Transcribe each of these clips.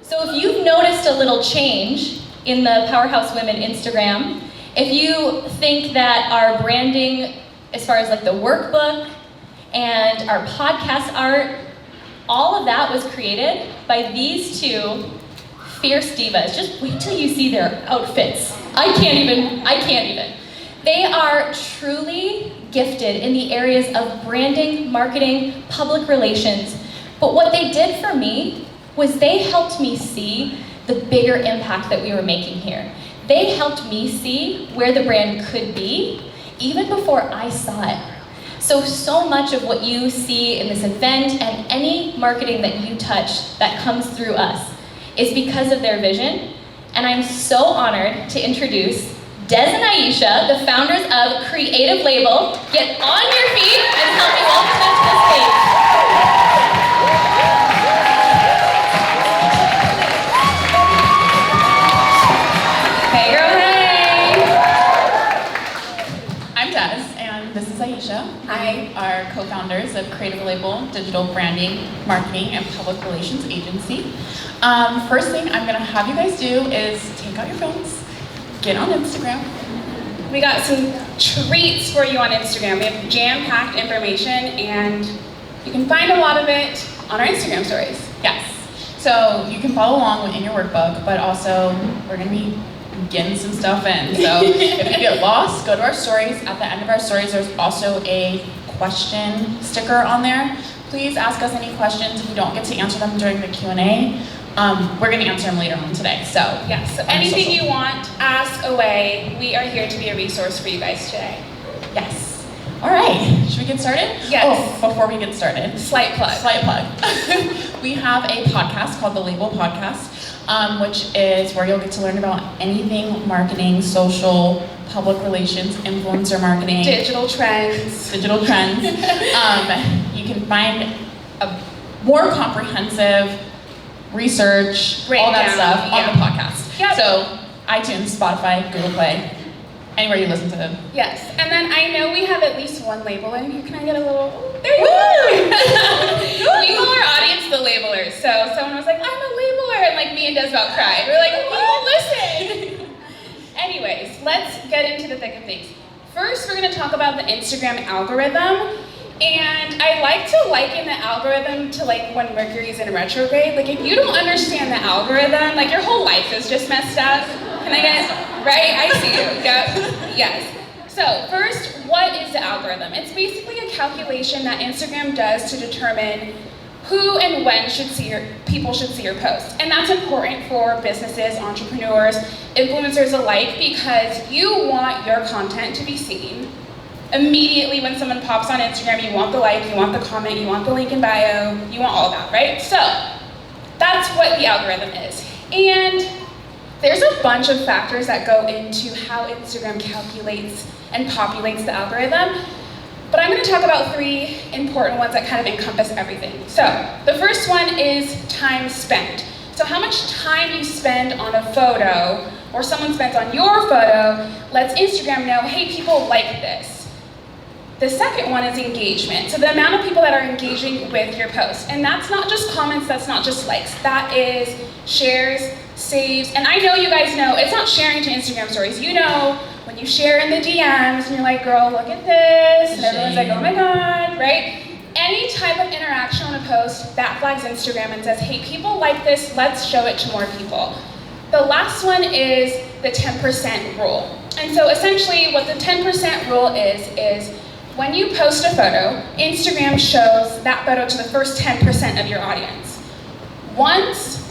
So if you've noticed a little change in the Powerhouse Women Instagram, if you think that our branding, as far as like the workbook and our podcast art, all of that was created by these two fierce divas. Just wait till you see their outfits. I can't even. They are truly gifted in the areas of branding, marketing, public relations. But what they did for me was they helped me see the bigger impact that we were making here. They helped me see where the brand could be, even before I saw it. So much of what you see in this event and any marketing that you touch that comes through us is because of their vision. And I'm so honored to introduce Des and Aisha, the founders of Creative Label. Get on your feet and help me welcome them to the stage. Hey girl, hey! I'm Des, and this is Aisha. I are co-founders of Creative Label, digital branding, marketing, and public relations agency. First thing I'm gonna have you guys do is take out your phones, get on Instagram. We got some treats for you on Instagram. We have jam-packed information, and you can find a lot of it on our Instagram stories. Yes. So you can follow along in your workbook, but also we're gonna be getting some stuff in. So if you get lost, go to our stories. At the end of our stories, there's also a question sticker on there. Please ask us any questions. If you don't get to answer them during the Q&A, we're going to answer them later on today. So yes, so anything you want, ask away. We are here to be a resource for you guys today. Yes. All right. Should we get started? Yes. Oh, before we get started. Slight plug. We have a podcast called The Label Podcast, which is where you'll get to learn about anything marketing, social, public relations, influencer marketing. Digital trends. You can find a more comprehensive research, all that stuff on the podcast. Yep. So iTunes, Spotify, Google Play, anywhere you listen to them. Yes, and then I know we have at least one labeler in here. Can I get a little, there you go. We call our audience the labelers. So someone was like, I'm a labeler, and like me and Des about cried. We're like, oh, listen. Anyways, let's get into the thick of things. First, we're gonna talk about the Instagram algorithm. And I like to liken the algorithm to like when Mercury's in retrograde. Like if you don't understand the algorithm, like your whole life is just messed up. Can I get, right? I see you, yep, yes. So first, what is the algorithm? It's basically a calculation that Instagram does to determine who and when people should see your post. And that's important for businesses, entrepreneurs, influencers alike, because you want your content to be seen immediately when someone pops on Instagram. You want the like, you want the comment, you want the link in bio, you want all that, right? So that's what the algorithm is. And there's a bunch of factors that go into how Instagram calculates and populates the algorithm. But I'm going to talk about three important ones that kind of encompass everything. So the first one is time spent. So how much time you spend on a photo, or someone spends on your photo, lets Instagram know, hey, people like this. The second one is engagement. So the amount of people that are engaging with your post. And that's not just comments, that's not just likes. That is shares, saves, and I know you guys know, it's not sharing to Instagram stories. You know, when you share in the DMs and you're like, girl, look at this, and everyone's like, oh my God, right? Any type of interaction on a post, that flags Instagram and says, hey, people like this, let's show it to more people. The last one is the 10% rule. And so essentially what the 10% rule is when you post a photo, Instagram shows that photo to the first 10% of your audience. Once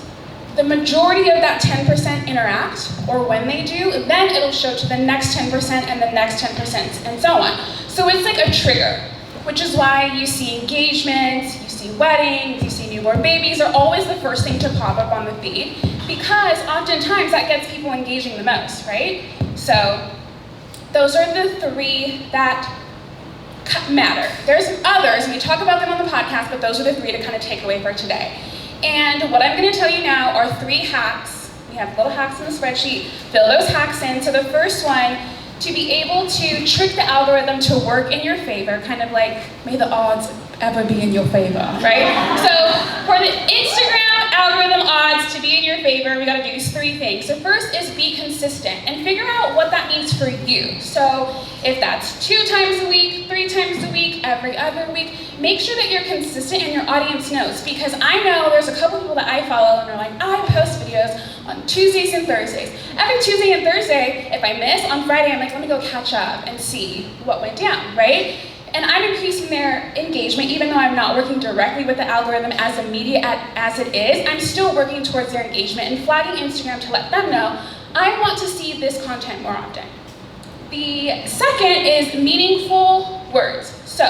the majority of that 10% interact, or when they do, then it'll show to the next 10% and the next 10% and so on. So it's like a trigger, which is why you see engagements, you see weddings, you see newborn babies are always the first thing to pop up on the feed, because oftentimes that gets people engaging the most, right? So those are the three that matter. There's others, and we talk about them on the podcast, but those are the three to kind of take away for today. And what I'm going to tell you now are 3 hacks. We have little hacks in the spreadsheet. Fill those hacks in. So the first one, to be able to trick the algorithm to work in your favor, kind of like, may the odds ever be in your favor, right? So for the Instagram algorithm odds to be in your things. The first is be consistent and figure out what that means for you. So if that's 2 times a week, 3 times a week, every other week, make sure that you're consistent and your audience knows, because I know there's a couple people that I follow and they're like, I post videos on Tuesdays and Thursdays. Every Tuesday and Thursday, if I miss, on Friday I'm like, let me go catch up and see what went down, right? And I'm increasing their engagement, even though I'm not working directly with the algorithm as immediate as it is. I'm still working towards their engagement and flagging Instagram to let them know I want to see this content more often. The second is meaningful words. So,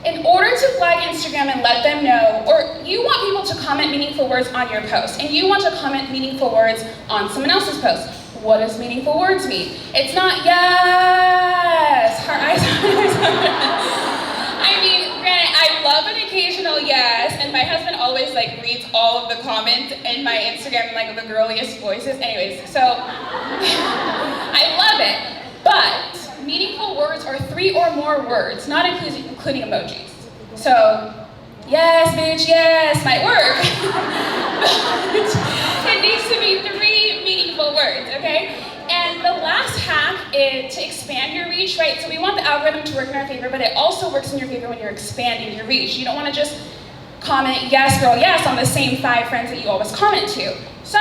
in order to flag Instagram and let them know, or you want people to comment meaningful words on your post, and you want to comment meaningful words on someone else's post. What does meaningful words mean? It's not yes, heart, eyes, I mean, granted, I love an occasional yes, and my husband always like reads all of the comments in my Instagram in like the girliest voices. Anyways, so I love it, but meaningful words are 3 or more words, not including emojis. So, yes, bitch, yes, might work. But it needs to be 3 meaningful words, okay? And the last hack is to expand your reach, right? So we want the algorithm to work in our favor, but it also works in your favor when you're expanding your reach. You don't want to just comment yes, girl, yes on the same 5 friends that you always comment to. So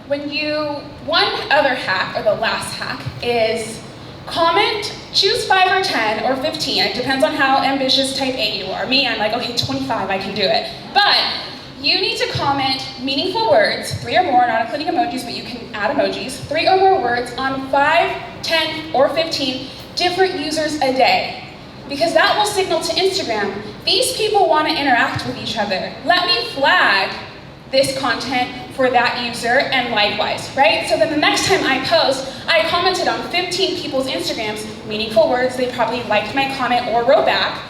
one other hack, or the last hack, is comment, choose 5 or 10 or 15. It depends on how ambitious type A you are. Me, I'm like, okay, 25, I can do it. But you need to comment meaningful words, 3 or more, not including emojis, but you can add emojis, 3 or more words on 5, 10, or 15 different users a day. Because that will signal to Instagram, these people want to interact with each other. Let me flag this content for that user and likewise, right? So then the next time I post, I commented on 15 people's Instagrams, meaningful words, they probably liked my comment or wrote back.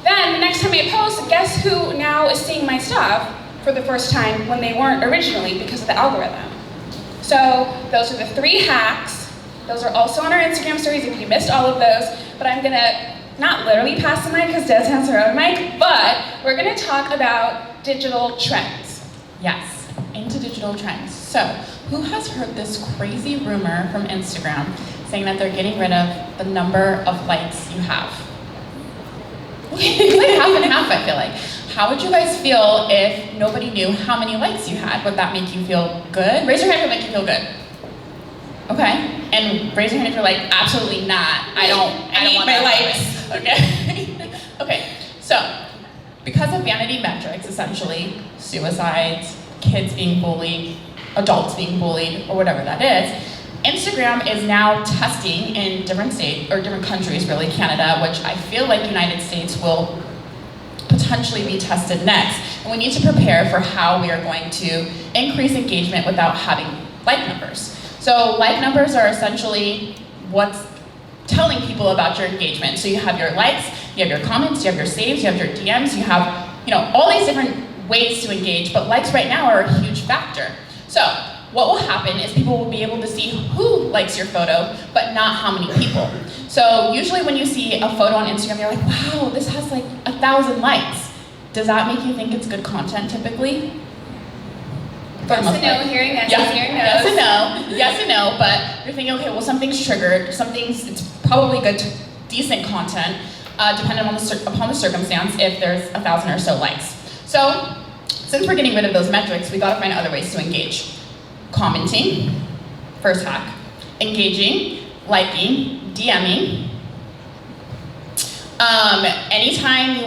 Then the next time I post, guess who now is seeing my stuff for the first time when they weren't originally because of the algorithm. So those are the 3 hacks. Those are also on our Instagram stories if you missed all of those, but I'm gonna not literally pass the mic because Des has her own mic, but we're gonna talk about digital trends. Yes, into digital trends. So, who has heard this crazy rumor from Instagram saying that they're getting rid of the number of likes you have? It's like half and half, I feel like. How would you guys feel if nobody knew how many likes you had? Would that make you feel good? Raise your hand if it would make you feel good. Okay, and raise your hand if you're like, absolutely not. I don't want my likes. Okay. Okay, so because of vanity metrics, essentially, suicides, kids being bullied, adults being bullied, or whatever that is, Instagram is now testing in different states, or different countries really, Canada, which I feel like United States will potentially be tested next. And we need to prepare for how we are going to increase engagement without having like numbers. So like numbers are essentially what's telling people about your engagement. So you have your likes, you have your comments, you have your saves, you have your DMs, you have, all these different ways to engage, but likes right now are a huge factor. So what will happen is people will be able to see who likes your photo, but not how many people. So usually when you see a photo on Instagram, you're like, wow, this has like 1,000 likes. Does that make you think it's good content typically? Yes and no, hearing yes, yes, hearing no. Yes and no, but you're thinking, okay, well something's triggered, it's probably good, decent content, depending upon the circumstance, if there's 1,000 or so likes. So, since we're getting rid of those metrics, we gotta find other ways to engage. Commenting, first hack. Engaging, liking, DMing. Anytime you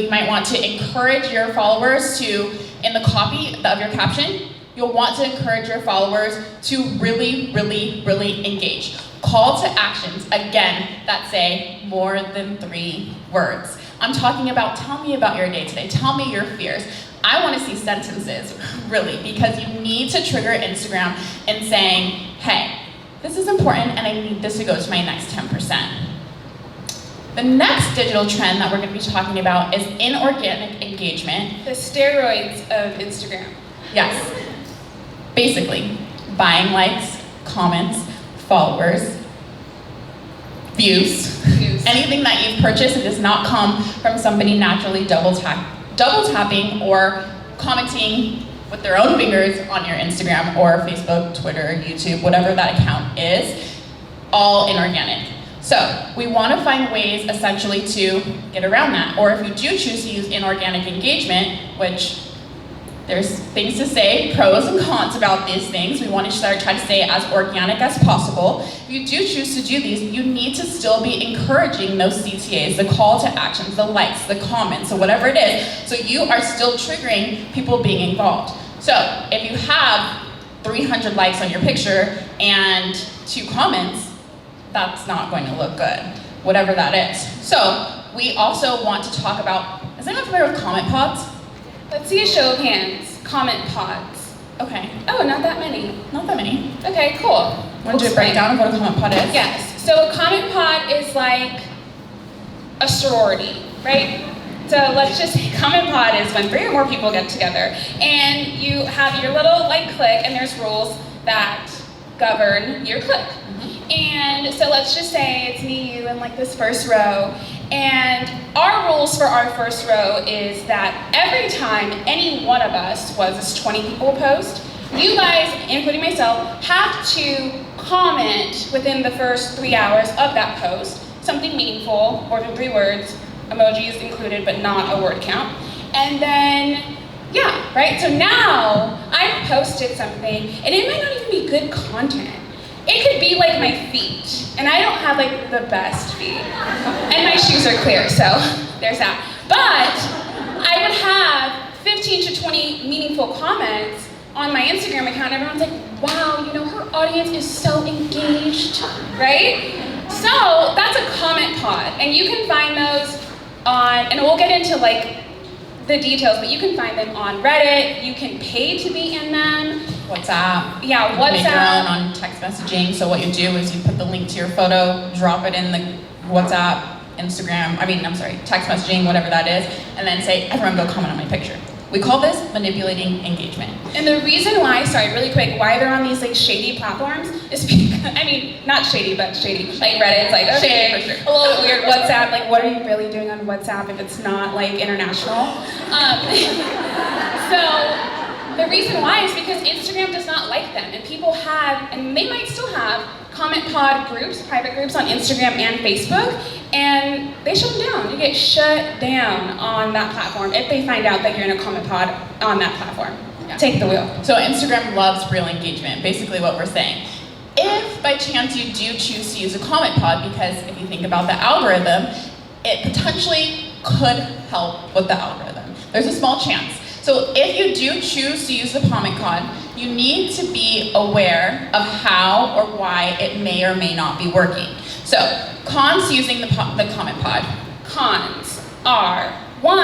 might want to encourage your followers to, in the copy of your caption, you'll want to encourage your followers to really, really, really engage. Call to actions, again, that say more than 3 words. I'm talking about, tell me about your day today, tell me your fears. I want to see sentences, really, because you need to trigger Instagram in saying, hey, this is important and I need this to go to my next 10%. The next digital trend that we're going to be talking about is inorganic engagement. The steroids of Instagram. Yes. Basically, buying likes, comments, followers, views. Anything that you've purchased and does not come from somebody naturally double tapping or commenting with their own fingers on your Instagram or Facebook, Twitter, YouTube, whatever that account is, all inorganic. So we want to find ways essentially to get around that. Or if you do choose to use inorganic engagement, which there's things to say, pros and cons about these things. We want to try to stay as organic as possible. If you do choose to do these, you need to still be encouraging those CTAs, the call to actions, the likes, the comments, so whatever it is. So you are still triggering people being involved. So if you have 300 likes on your picture and 2 comments, that's not going to look good, whatever that is. So we also want to talk about, is anyone familiar with comment pods? Let's see a show of hands. Comment pods. Okay, Oh, not that many. not that many. Okay, cool. Want to do a breakdown of what a comment pod is? Yes. So a comment pod is like a sorority, right? So let's just say comment pod is when 3 or more people get together and you have your little like clique and there's rules that govern your clique. And so let's just say it's me, you, and like this first row. And our rules for our first row is that every time any one of us, was this 20 people post, you guys, including myself, have to comment within the first 3 hours of that post, something meaningful, more than 3 words, emojis included, but not a word count. And then, yeah, right? So now I've posted something, and it might not even be good content. It could be like my feet, and I don't have like the best feet, and my shoes are clear, so there's that. But I would have 15 to 20 meaningful comments on my Instagram account, and everyone's like, wow, you know, her audience is so engaged, right? So that's a comment pod, and you can find those on, and we'll get into like the details, but you can find them on Reddit, you can pay to be in them. WhatsApp. Yeah, You can make your WhatsApp. own on text messaging. So what you do is you put the link to your photo, drop it in the WhatsApp, text messaging, whatever that is, and then say, everyone go comment on my picture. We call this manipulating engagement. And the reason why, sorry, really quick, why they're on these like shady platforms is because, I mean, not shady, but shady. Like Reddit's like, okay, Shady for sure. a little bit weird. WhatsApp, like what are you really doing on WhatsApp if it's not like international? So the reason why is because Instagram does not like them, and people have, and they might still have, comment pod groups, private groups on Instagram and Facebook, and they shut them down. You get shut down on that platform if they find out that you're in a comment pod on that platform. Yeah. Take the wheel. So Instagram loves real engagement, basically what we're saying. If by chance you do choose to use a comment pod, because if you think about the algorithm, it potentially could help with the algorithm. There's a small chance. So if you do choose to use the comment pod, you need to be aware of how or why it may or may not be working. So cons to using the comment pod. Cons are, one,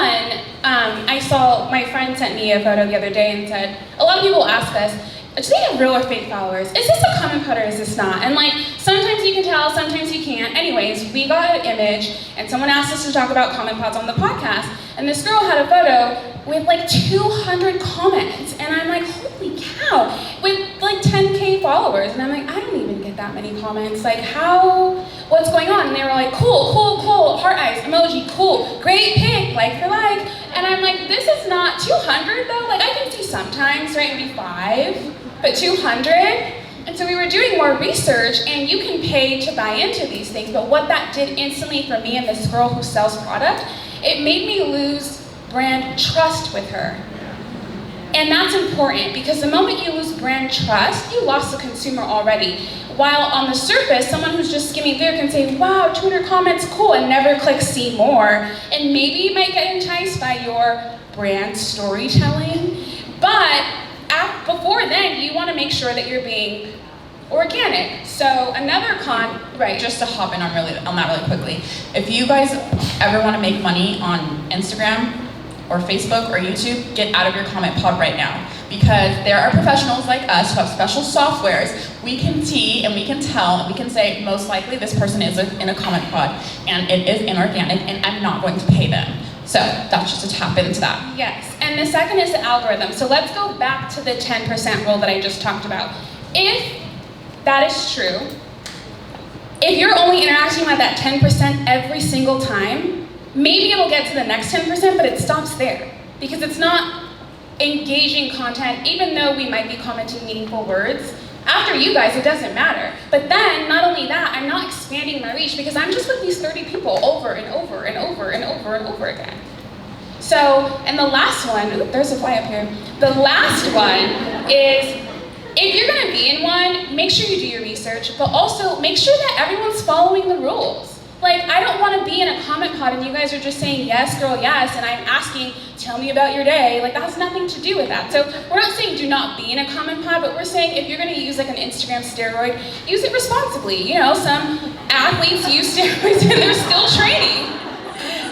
I saw, my friend sent me a photo the other day and said, a lot of people ask us, do they have real or fake followers? Is this a comment pod or is this not? And like, sometimes you can tell, sometimes you can't. Anyways, we got an image and someone asked us to talk about comment pods on the podcast, and this girl had a photo with like 200 comments, and I'm like, holy cow, with like 10K followers, and I'm like, I don't even get that many comments, like what's going on? And they were like, cool, cool, cool, heart eyes, emoji, cool, great pic, like for like, and I'm like, this is not 200 though, like I can see sometimes, right, maybe 5, but 200? And so we were doing more research, and you can pay to buy into these things, but what that did instantly for me and this girl who sells product, it made me lose brand trust with her. And that's important because the moment you lose brand trust, you lost the consumer already. While on the surface, someone who's just skimming through can say, wow, 200 comments, cool, and never click see more. And maybe you might get enticed by your brand storytelling. But before then, you want to make sure that you're being organic. So another con, right. Just to hop in on that really quickly. If you guys ever want to make money on Instagram or Facebook or YouTube, get out of your comment pod right now. Because there are professionals like us who have special softwares. We can see and we can tell and we can say, most likely this person is in a comment pod and it is inorganic and I'm not going to pay them. So that's just to tap into that. Yes, and the second is the algorithm. So let's go back to the 10% rule that I just talked about. If that is true, if you're only interacting with that 10% every single time, maybe it'll get to the next 10%, but it stops there. Because it's not engaging content, even though we might be commenting meaningful words. After you guys, it doesn't matter. But then, not only that, I'm not expanding my reach because I'm just with these 30 people over and over and over and over and over again. So, and the last one, ooh, there's a fly up here. The last one is, if you're gonna be in one, make sure you do your research, but also make sure that everyone's following the rules. Like, I don't wanna be in a comment pod and you guys are just saying, yes, girl, yes, and I'm asking, tell me about your day. Like, that has nothing to do with that. So we're not saying do not be in a comment pod, but we're saying if you're gonna use like an Instagram steroid, use it responsibly. You know, some athletes use steroids and they're still training.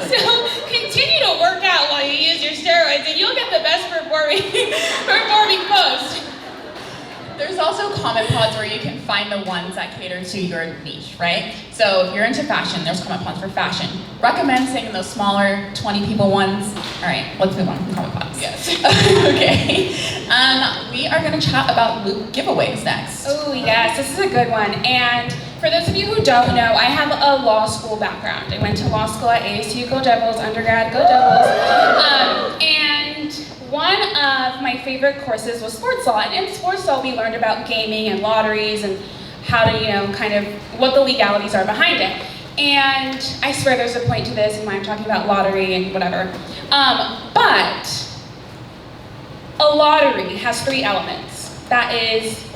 So continue to work out while you use your steroids and you'll get the best performing post. There's also comment pods where you can find the ones that cater to your niche, right? So if you're into fashion, there's comment pods for fashion. Recommend staying in those smaller 20 people ones. All right, let's move on from comment pods. Yes. Okay. We are gonna chat about Loop giveaways next. Oh yes, this is a good one. And for those of you who don't know, I have a law school background. I went to law school at ASU, go Devils, undergrad, go Devils. And one of my favorite courses was sports law. And in sports law, we learned about gaming and lotteries and how to, you know, kind of what the legalities are behind it. And I swear there's a point to this and why I'm talking about lottery and whatever. But a lottery has 3 elements. That is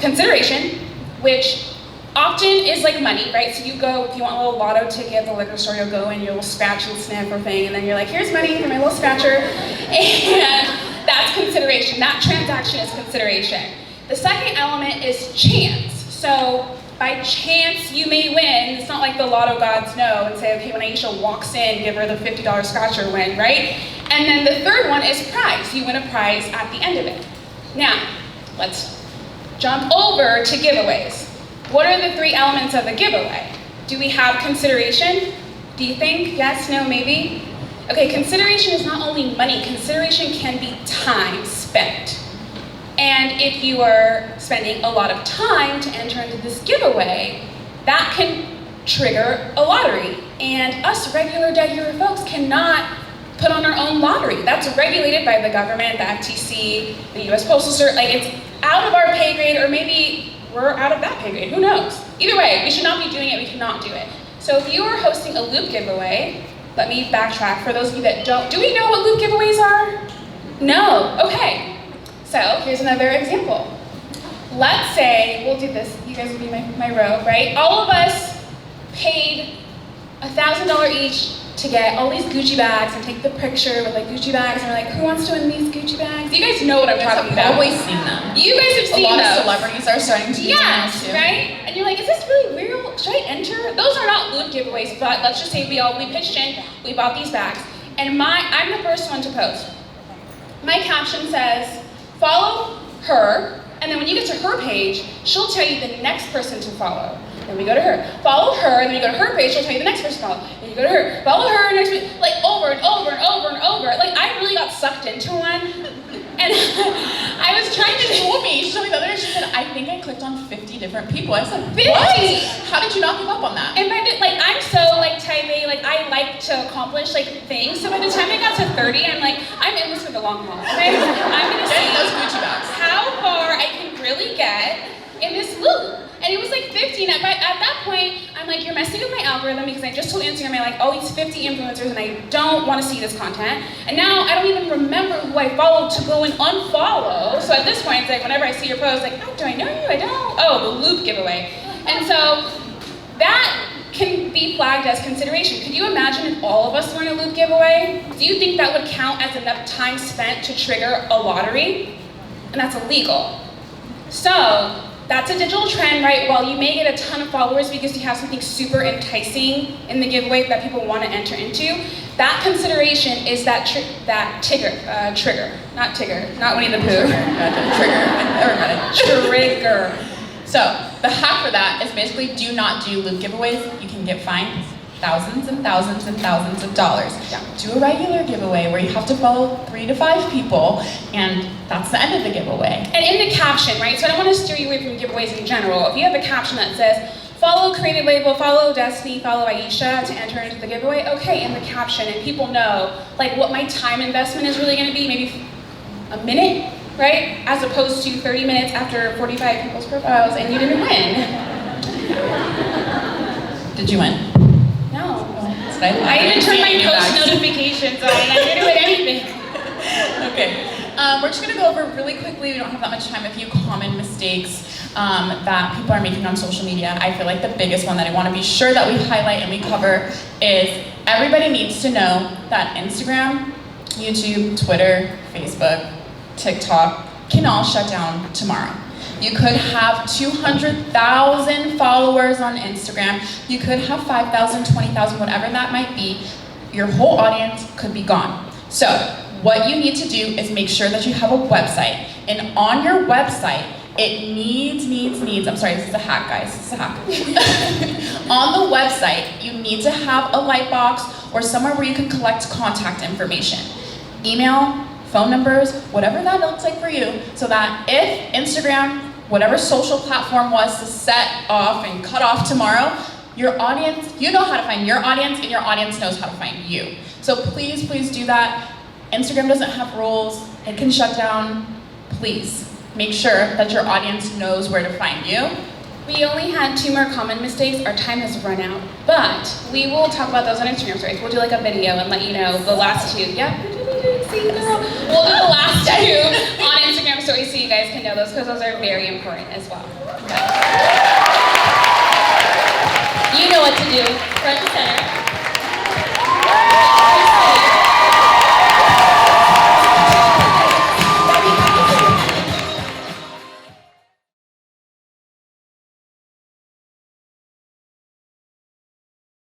consideration, which often is like money, right? So you go, if you want a little lotto ticket at the liquor store, you'll go and you'll scratch and sniff or thing, and then you're like, here's money for my little scratcher. And that's consideration. That transaction is consideration. The second element is chance. So by chance you may win. It's not like the lotto gods know and say, okay, when Aisha walks in, give her the $50 scratcher win, right? And then the third one is prize. You win a prize at the end of it. Now, let's jump over to giveaways. What are the 3 elements of a giveaway? Do we have consideration? Do you think? Yes, no, maybe? Okay, consideration is not only money, consideration can be time spent. And if you are spending a lot of time to enter into this giveaway, that can trigger a lottery. And us regular folks cannot put on our own lottery. That's regulated by the government, the FTC, the US Postal Service. Like, it's out of our pay grade, or maybe we're out of that pay grade, who knows? Either way, we should not be doing it, we cannot do it. So if you are hosting a Loop giveaway, let me backtrack for those of you that don't. Do we know what Loop giveaways are? No, okay. So here's another example. Let's say, we'll do this, you guys will be my row, right? All of us paid $1,000 each to get all these Gucci bags and take the picture with like Gucci bags, and we're like, who wants to win these Gucci bags? You guys know what I'm talking about. I've always seen them. You guys have seen A lot those. of celebrities are starting to do them now Yes, too. right? And you're like, is this really real? Should I enter? Those are not Loop giveaways, but let's just say we pitched in, we bought these bags, and I'm the first one to post. My caption says, follow her, and then when you get to her page, she'll tell you the next person to follow. Then we go to her. Follow her, and then you go to her page, she'll tell you the next person to follow. Then you go to her. Follow her, next person. Like over and over and over and over. Like, I really got sucked into one. And I was trying to She told me the other day, she said, I think I clicked on 50 different people. I said, 50? what? How did you not give up on that? And I'm so like type A, like I like to accomplish like things. So by the time I got to 30, I'm like, I'm in this for the long haul. Okay? I'm gonna Getting see those Gucci bags. how far I can really get in this Loop. And it was like 50, and at that point, I'm like, you're messing with my algorithm because I just told Instagram, I like all these 50 influencers and I don't want to see this content. And now I don't even remember who I followed to go and unfollow. So at this point, it's like whenever I see your post, like, oh, do I know you? I don't. Oh, the Loop giveaway. And so that can be flagged as consideration. Could you imagine if all of us were in a Loop giveaway? Do you think that would count as enough time spent to trigger a lottery? And that's illegal. So that's a digital trend, right? While you may get a ton of followers because you have something super enticing in the giveaway that people want to enter into, that consideration is that trigger, not Tigger, not Winnie the Pooh. Trigger. Everybody. Trigger. So the hack for that is basically do not do Loop giveaways. You can get fined thousands and thousands and thousands of dollars. Yeah. Do a regular giveaway where you have to follow 3 to 5 people, and that's the end of the giveaway. And in the caption, right? So I don't want to steer you away from giveaways in general. If you have a caption that says, follow Creative Label, follow Destiny, follow Aisha to enter into the giveaway. Okay, in the caption, and people know like what my time investment is really gonna be, maybe a minute, right? As opposed to 30 minutes after 45 people's profiles and you didn't win. Did you win? No. I I even turned my didn't see any post bags. notifications on. I didn't win anything. Okay, we're just gonna go over really quickly, we don't have that much time, a few common mistakes that people are making on social media. I feel like the biggest one that I wanna be sure that we highlight and we cover is everybody needs to know that Instagram, YouTube, Twitter, Facebook, TikTok can all shut down tomorrow. You could have 200,000 followers on Instagram, you could have 5,000, 20,000, whatever that might be, your whole audience could be gone. So, what you need to do is make sure that you have a website, and on your website, it needs, I'm sorry, this is a hack, guys, this is a hack. On the website, you need to have a lightbox or somewhere where you can collect contact information. Email, phone numbers, whatever that looks like for you, so that if Instagram, whatever social platform was to set off and cut off tomorrow, your audience, you know how to find your audience and your audience knows how to find you. So please, please do that. Instagram doesn't have rules, it can shut down. Please make sure that your audience knows where to find you. We only had 2 more common mistakes. Our time has run out, but we will talk about those on Instagram stories. We'll do like a video and let you know the last 2. Yeah, see girl. We'll do the last 2 on Instagram stories so you guys can know those because those are very important as well. You know what to do. Front and center.